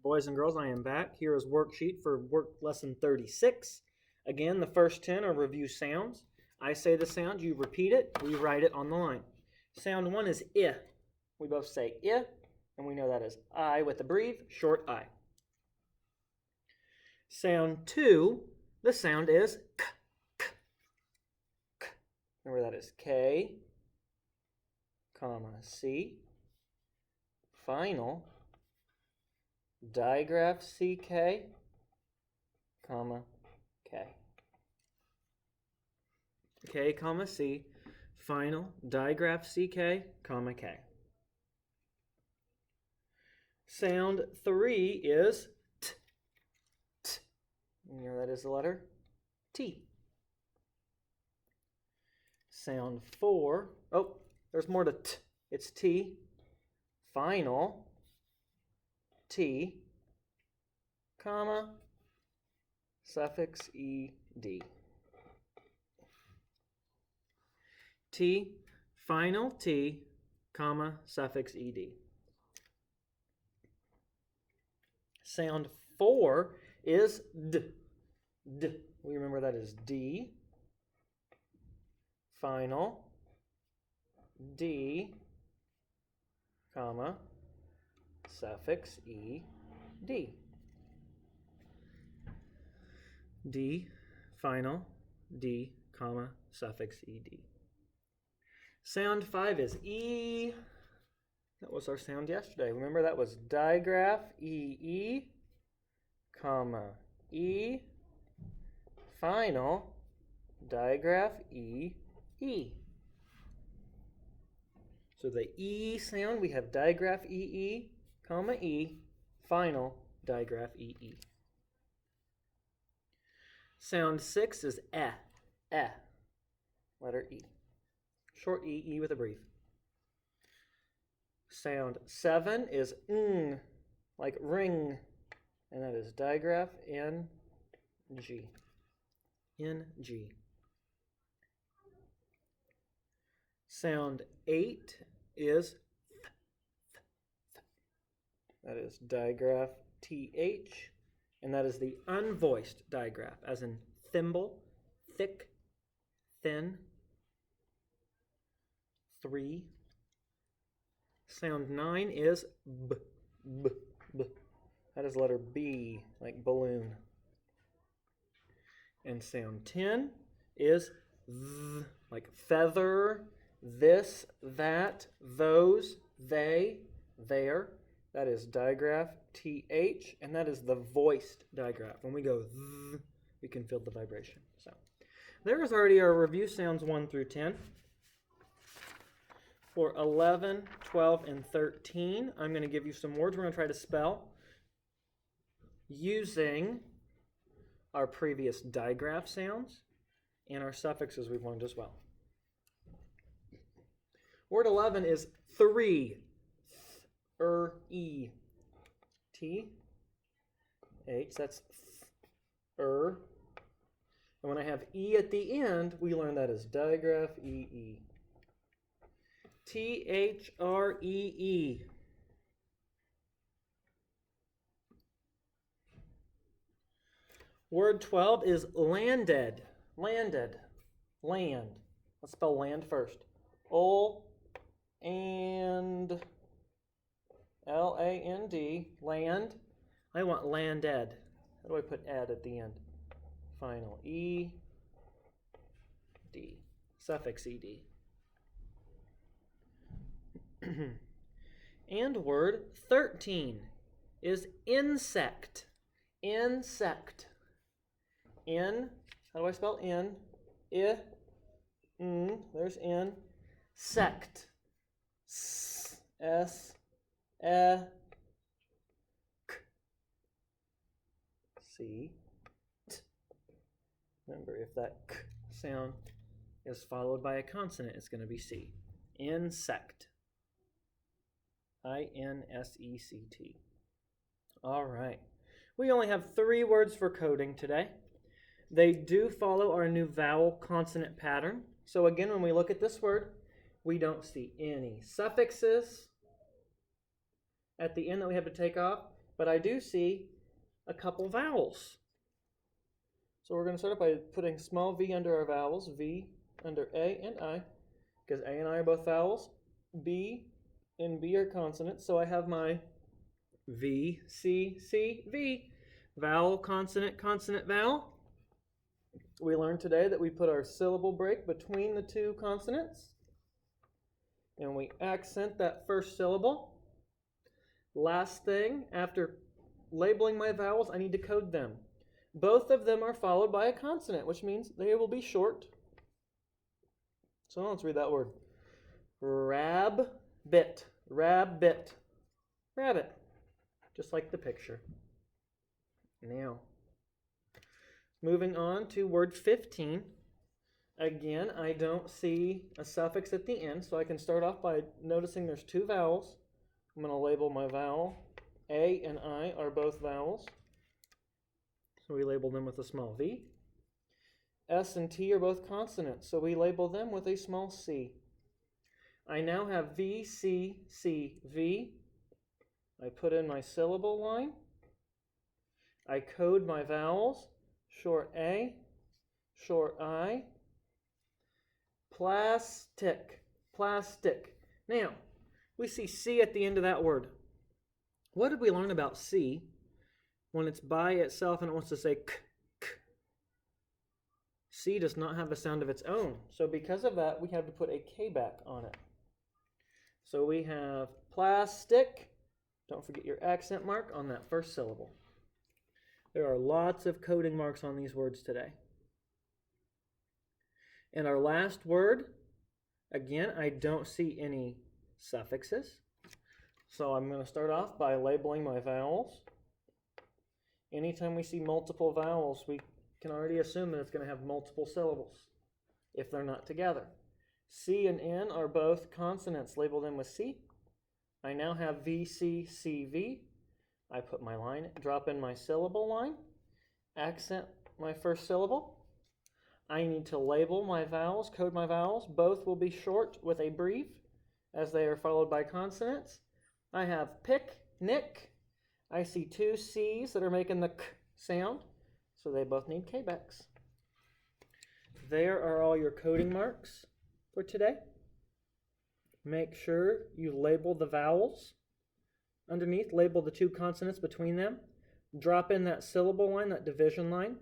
Boys and girls, I am back. Here is worksheet for work lesson 36. Again, the first 10 are review sounds. I say the sound, you repeat it, we write it on the line. Sound 1 is I. We both say I, and we know that is I with a breathe, short I. Sound 2, the sound is K, K, K. Remember that is K, comma, C. Final, digraph CK, comma, K. K, comma, C, final, digraph CK, comma, K. Sound 3 is T, T. You know that is the letter T. Sound 4, oh, there's more to T. It's T, final, T, comma, suffix ed. T, final T, comma, suffix ed. Sound 4 is D. D. We remember that is D, final, D, comma, suffix ed. D, final, D, comma, suffix ed. Sound 5 is E. That was our sound yesterday. Remember that was digraph EE, comma, E, final, digraph EE. So the E sound, we have digraph EE, comma, E, final, digraph EE. Sound 6 is eh, letter E. Short E with a breathe. Sound 7 is ng, like ring, and that is digraph NG. NG. Sound 8 is th. That is digraph TH, and that is the unvoiced digraph, as in thimble, thick, thin, 3. Sound 9 is b, b, b. That is letter B, like balloon. And sound 10 is th, like feather, this, that, those, they, there. That is digraph TH, and that is the voiced digraph. When we go th, we can feel the vibration. So there is already our review sounds 1 through 10. For 11, 12, and 13, I'm going to give you some words we're going to try to spell using our previous digraph sounds and our suffixes we've learned as well. Word 11 is 3. E. T. H. That's And when I have E at the end, we learn that as digraph EE. THREE. Word 12 is landed. Landed. Land. Let's spell land first. And LAND. Land. I want landed. How do I put ed at the end? Final. ED. Suffix ED. And word 13 is insect. Insect. In, how do I spell in? There's in. Sect. S, E, K. C, T. Remember, if that K sound is followed by a consonant, it's going to be C. Insect. INSECT. All right. We only have 3 words for coding today. They do follow our new vowel consonant pattern. So again, when we look at this word, we don't see any suffixes at the end that we have to take off. but I do see a couple vowels. So we're going to start off by putting small v under our vowels, v under A and I, because A and I are both vowels. B and B are consonants, so I have my V, C, C, V. Vowel, consonant, consonant, vowel. We learned today that we put our syllable break between the two consonants, and we accent that first syllable. Last thing, after labeling my vowels, I need to code them. Both of them are followed by a consonant, which means they will be short. So let's read that word. Rabbit, rabbit, rabbit, just like the picture. Now, moving on to word 15. Again, I don't see a suffix at the end, so I can start off by noticing there's two vowels. I'm going to label my vowel. A and I are both vowels, so we label them with a small v. S and T are both consonants, so we label them with a small c. I now have V, C, C, V. I put in my syllable line. I code my vowels, short A, short I. Plastic, plastic. Now, we see C at the end of that word. What did we learn about C when it's by itself and it wants to say k, k? C does not have a sound of its own. So because of that, we have to put a K back on it. So we have plastic. Don't forget your accent mark on that first syllable. There are lots of coding marks on these words today. And our last word, again, I don't see any suffixes. So I'm going to start off by labeling my vowels. Anytime we see multiple vowels, we can already assume that it's going to have multiple syllables if they're not together. C and N are both consonants. Label them with C. I now have V, C, C, V. I put my line, drop in my syllable line, accent my first syllable. I need to label my vowels, code my vowels. Both will be short with a brief as they are followed by consonants. I have pick, nick. I see two C's that are making the k sound, so they both need K backs. There are all your coding marks for today. Make sure you label the vowels underneath, label the two consonants between them, drop in that syllable line, that division line.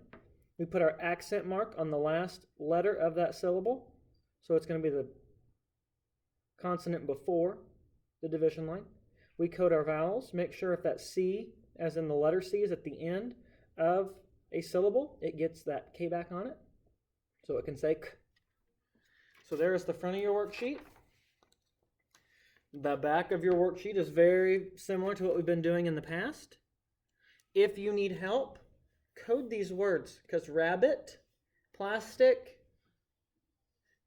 We put our accent mark on the last letter of that syllable, so it's going to be the consonant before the division line. We code our vowels, make sure if that C, as in the letter C, is at the end of a syllable, it gets that K back on it, so it can say k. So there is the front of your worksheet. The back of your worksheet is very similar to what we've been doing in the past. If you need help, code these words, because rabbit, plastic,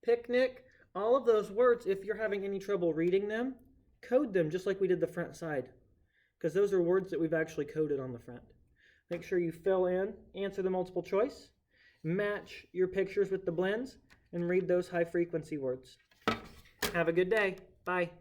picnic, all of those words, if you're having any trouble reading them, code them just like we did the front side, because those are words that we've actually coded on the front. Make sure you fill in, answer the multiple choice, match your pictures with the blends, and read those high frequency words. Have a good day. Bye.